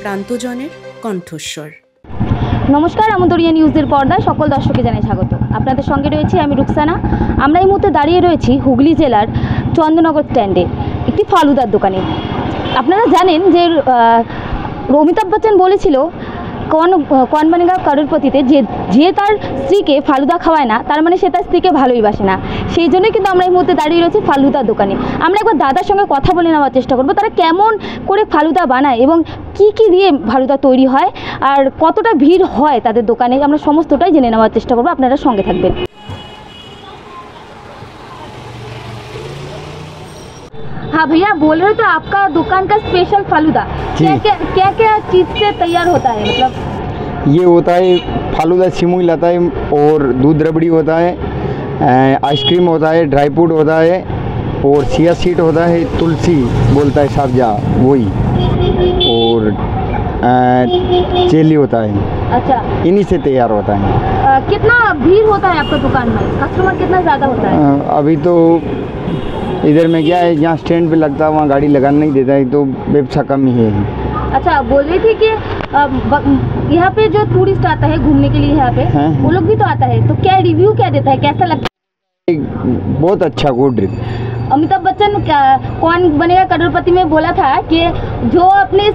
প্রান্তজনের কণ্ঠস্বর। নমস্কার, আমদরিয়া নিউজের পর্দায় সকল দর্শককে জানাই স্বাগত। আপনাদের সঙ্গে রয়েছি আমি রুকসানা। আমরা এই মুহূর্তে দাঁড়িয়ে রয়েছি হুগলি জেলার চন্দননগর স্ট্যান্ডে একটি ফালুদার দোকানে। আপনারা জানেন যে অমিতাভ বচ্চন বলেছিল কौन बनेगा करोड़पतिতে যে তার স্ত্রীকে ফালুদা খাওয়ায় না, তার মানে সে তার স্ত্রীকে ভালোই বাসে না। সেই জন্যই কিন্তু আমরা এই মুহূর্তে দাঁড়িয়ে রয়েছি ফালুদার দোকানে। আমরা একবার দাদার সঙ্গে কথা বলে নেওয়ার চেষ্টা করবো তারা কেমন করে ফালুদা বানায় এবং কি কি দিয়ে ফালুদা তৈরি হয় আর কতটা ভিড় হয় তাদের দোকানে, আমরা সমস্তটাই জেনে নেওয়ার চেষ্টা করবো। আপনারা সঙ্গে থাকবেন। हाँ भैया, बोल रहे तो आपका दुकान का स्पेशल फालूदा क्या क्या चीज़ से तैयार होता है? मतलब ये होता है फालूदा सिमुई लाता है और दूध रबड़ी होता है, आइसक्रीम होता है, ड्राई फ्रूट होता है और चिया सीड होता है, तुलसी बोलता है सब्जा वही, और चेली होता है। अच्छा, इन्हीं से तैयार होता है। कितना भीड़ होता है आपका दुकान में? कस्टमर कितना ज़्यादा होता है? अभी तो इधर में क्या है, जहाँ स्टैंड पे लगता है वहाँ गाड़ी लगाने नहीं देता है, तो व्यवसा कम ही है। अच्छा, बोल रही थी कि यहाँ पे जो टूरिस्ट आता है घूमने के लिए यहाँ पे, वो लोग भी तो आता है, तो क्या रिव्यू क्या देता है, कैसा लगता है? बहुत अच्छा गुड। अमिताभ बच्चन कौन बनेगा करोड़पति में बोला था कि जो अपने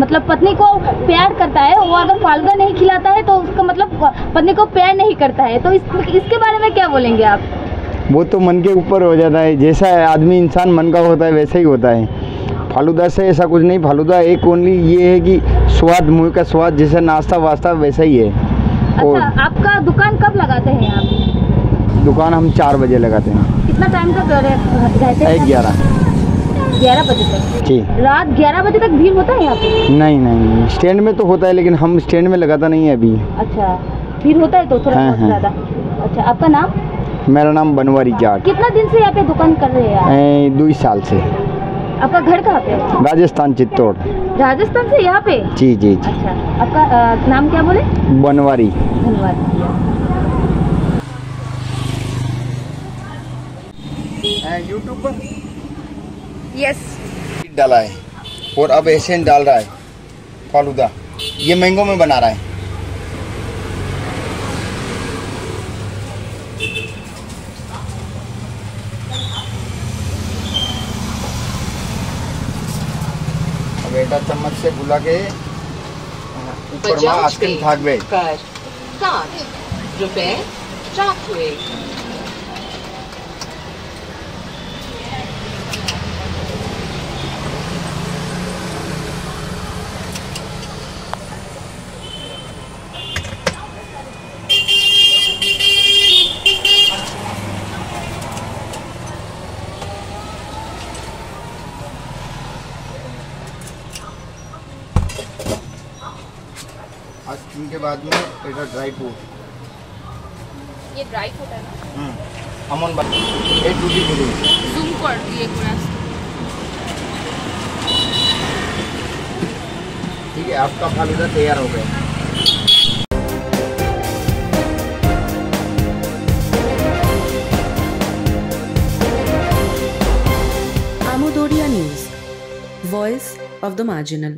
मतलब पत्नी को प्यार करता है वो अगर फालूदा नहीं खिलाता है तो उसका मतलब पत्नी को प्यार नहीं करता है। तो इसके बारे में क्या बोलेंगे आप? वो तो मन के ऊपर हो जाता है, जैसा आदमी इंसान मन का होता है वैसा ही होता है। फालूदा से ऐसा कुछ नहीं, फालूदा एक ओनली ये है कि स्वाद, मुँह का स्वाद, जैसा नाश्ता वास्ता वैसा ही है। अच्छा, और आपका दुकान कब लगाते हैं आप? दुकान हम 4 बजे लगाते हैं। कितना टाइम तक रहते हैं? 11 बजे तक। जी, रात 11 बजे तक भीड़ होता है यहाँ पे? नहीं नहीं, स्टैंड में तो होता है लेकिन हम स्टैंड में लगाता नहीं है अभी। अच्छा, भीड़ होता है तो थोड़ा बहुत ज़्यादा। अच्छा, आपका नाम? मेरा नाम बनवारी जाट। कितना दिन से यहाँ पे दुकान कर रहे हैं आप? 2 साल से। आपका घर कहाँ पे है? राजस्थान चित्तौड़। राजस्थान से यहाँ पे? जी जी जी। अच्छा, आपका नाम क्या बोले? बनवारी। धन्यवाद। यूट्यूब पर यस डाला है और अब एसेंस डाल रहा है फालूदा, ये मैंगो में बना रहा है। बेटा चम्मच से बुला के ऊपर में आइसक्रीम থাকবে। 7 रुपए हुए। आइसक्रीम के बाद में এটা ड्राई फ्रूट, ये ड्राई फ्रूट है ना? अमन बात एक टूटी फूटी जूम कर दिए पूरा। ठीक है, आपका फालूदा तैयार हो गया। আমদরিয়া news, voice of the marginal.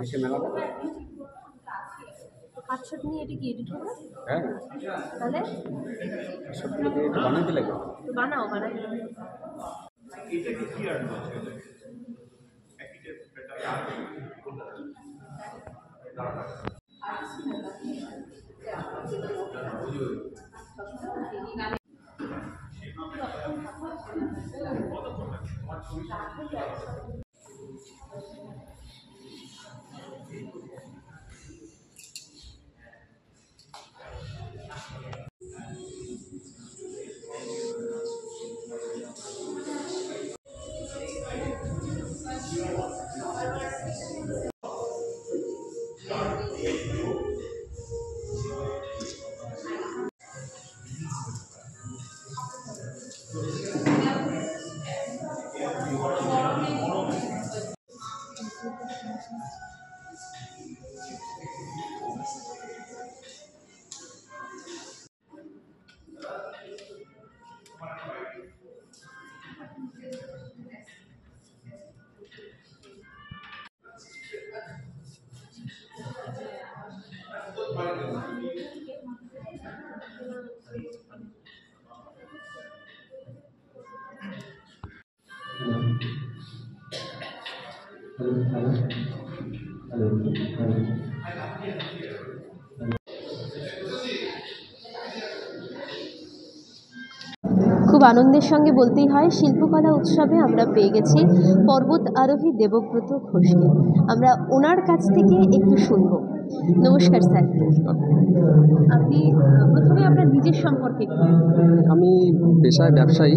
এসে মেলা তো কাটছট নিয়ে এটা কি এডিট হবে? হ্যাঁ তাহলে সব থেকে একটু বানাতে লাগে। তো বানাও বানাই। খুব আনন্দের সঙ্গে বলতেই হয় শিল্পকলা উৎসবে আমরা পেয়ে গেছি পর্বত আরোহী দেবব্রত ঘোষকে। আমরা ওনার কাছ থেকে একটু শুনব। নমস্কার স্যার। আপনি প্রথমে আপনার নিজের সম্পর্কে একটু। আমি পেশায় ব্যবসায়ী।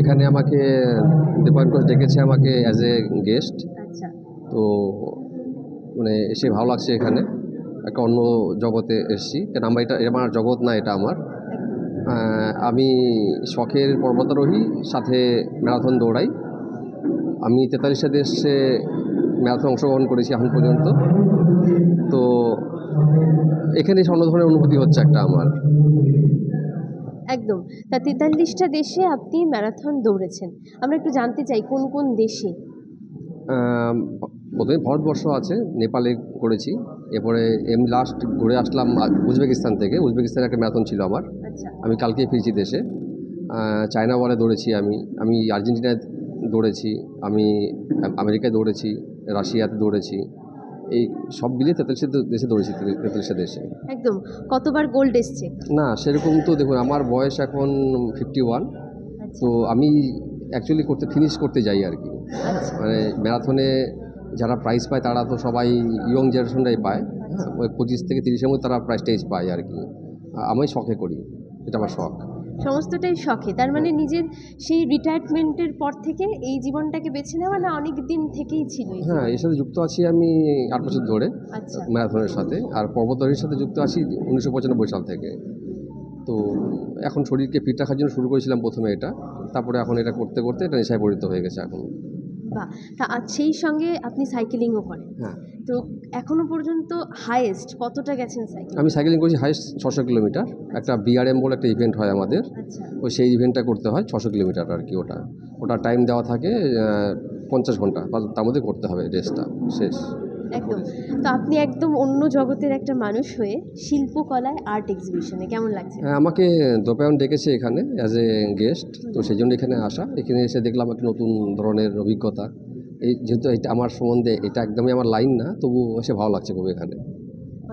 এখানে আমাকে দীপায়ন ঘোষ ডেকেছে আমাকে অ্যাজ এ গেস্ট। আচ্ছা, তো মানে এসে ভালো লাগছে। এখানে একটা অন্য জগতে এসেছি, কেন আমার এটা আমার জগৎ না, এটা আমার। আমি শখের পর্বতারোহী, সাথে ম্যারাথন দৌড়াই। আমি 43টা দেশে ম্যারাথন অংশগ্রহণ করেছি এখন পর্যন্ত। তো এখানে অন্য ধরনের অনুভূতি হচ্ছে একটা আমার। একদম। তা 43টা দেশে আপনি ম্যারাথন দৌড়েছেন, আমরা একটু জানতে চাই কোন কোন দেশে? প্রথমে ভারতবর্ষ আছে, নেপালে করেছি। এরপরে আমি লাস্ট ঘুরে আসলাম উজবেকিস্তান থেকে। উজবেকিস্তানে একটা ম্যারাথন ছিল আমার। আচ্ছা, আমি কালকেই ফিরছি দেশে। চায়না বলে দৌড়েছি আমি আর্জেন্টিনায় দৌড়েছি, আমি আমেরিকায় দৌড়েছি, রাশিয়াতে দৌড়েছি। এই সব মিলিয়ে 43 দেশে দৌড়েছি, 43 দেশে। একদম। কতবার গোল্ড এসছে? না সেরকম তো দেখুন, আমার বয়স এখন 51। তো আমি অ্যাকচুয়ালি ফিনিশ করতে যাই আর কি। আচ্ছা, মানে ম্যারাথনে যারা প্রাইজ পায় তারা তো সবাই ইয়ং জেনারেশনরাই পায়। ওই 25 থেকে 30-এর মধ্যে তারা প্রাইজ পায় আর কি। আমি শখে করি, এটা আমার শখ। সমস্তটাই শখে। তার মানে নিজের সেই রিটায়ারমেন্টের পর থেকে এই জীবনটাকে বেছে নেওয়া, না অনেক দিন থেকেই ছিল? হ্যাঁ, এর সাথে যুক্ত আছি আমি 8 বছর ধরে। আচ্ছা, ম্যারাথনের সাথে। আর পর্বতারোহীর সাথে যুক্ত আছি 1995 সাল থেকে। তো এখন শরীরকে ফিট রাখার জন্য শুরু করেছিলাম প্রথমে এটা, তারপরে এখন এটা করতে করতে এটা নেশায় পরিণত হয়ে গেছে এখন। বাহ। তা সেই সঙ্গে আপনি সাইকেলিংও করেন। হ্যাঁ, তো এখনো পর্যন্ত হাইয়েস্ট কতটা গেছেন সাইকেল? আমি সাইকেলিং করেছি হাইস্ট 600 কিলোমিটার। একটা বিআরএম বলে একটা ইভেন্ট হয় আমাদের, আচ্ছা, ওই সেই ইভেন্টটা করতে হয় 600 কিলোমিটার আর কি। ওটা টাইম দেওয়া থাকে 50 ঘন্টা, তার মধ্যে করতে হবে, রেসটা শেষ। একদম। তো আপনি একদম অন্য জগতের একটা মানুষ হয়ে শিল্পকলায় আর্ট এক্সিবিশনে কেমন লাগছে? হ্যাঁ, আমাকে দোপায়ন ডেকেছে এখানে অ্যাজ এ গেস্ট। তো সেই জন্য এখানে আসা। এখানে এসে দেখলাম একটা নতুন ধরনের অভিজ্ঞতা। এই যেহেতু এটা আমার সম্বন্ধে, এটা একদমই আমার লাইন না, তবু এসে ভালো লাগছে খুব এখানে।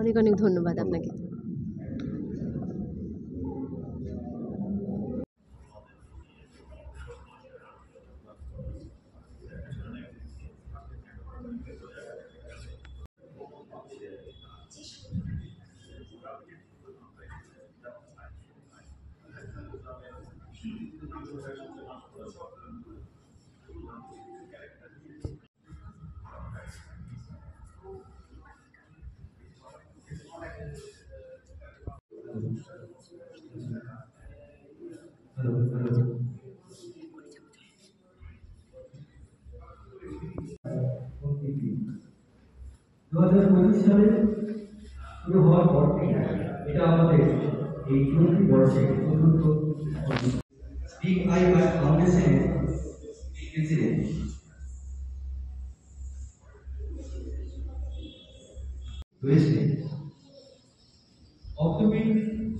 অনেক অনেক ধন্যবাদ আপনাকে। সালে শুরু হওয়ার পর থেকে এটা আমাদের এই চলতি বর্ষে চতুর্থ স্পিক আই আর্ট ফাউন্ডেশনের প্রেসিডেন্ট। রয়েছে। অক্টোপিক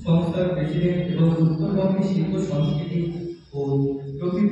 সংস্থার প্রেসিডেন্ট এবং উত্তরবঙ্গের শিল্প সংস্কৃতি ও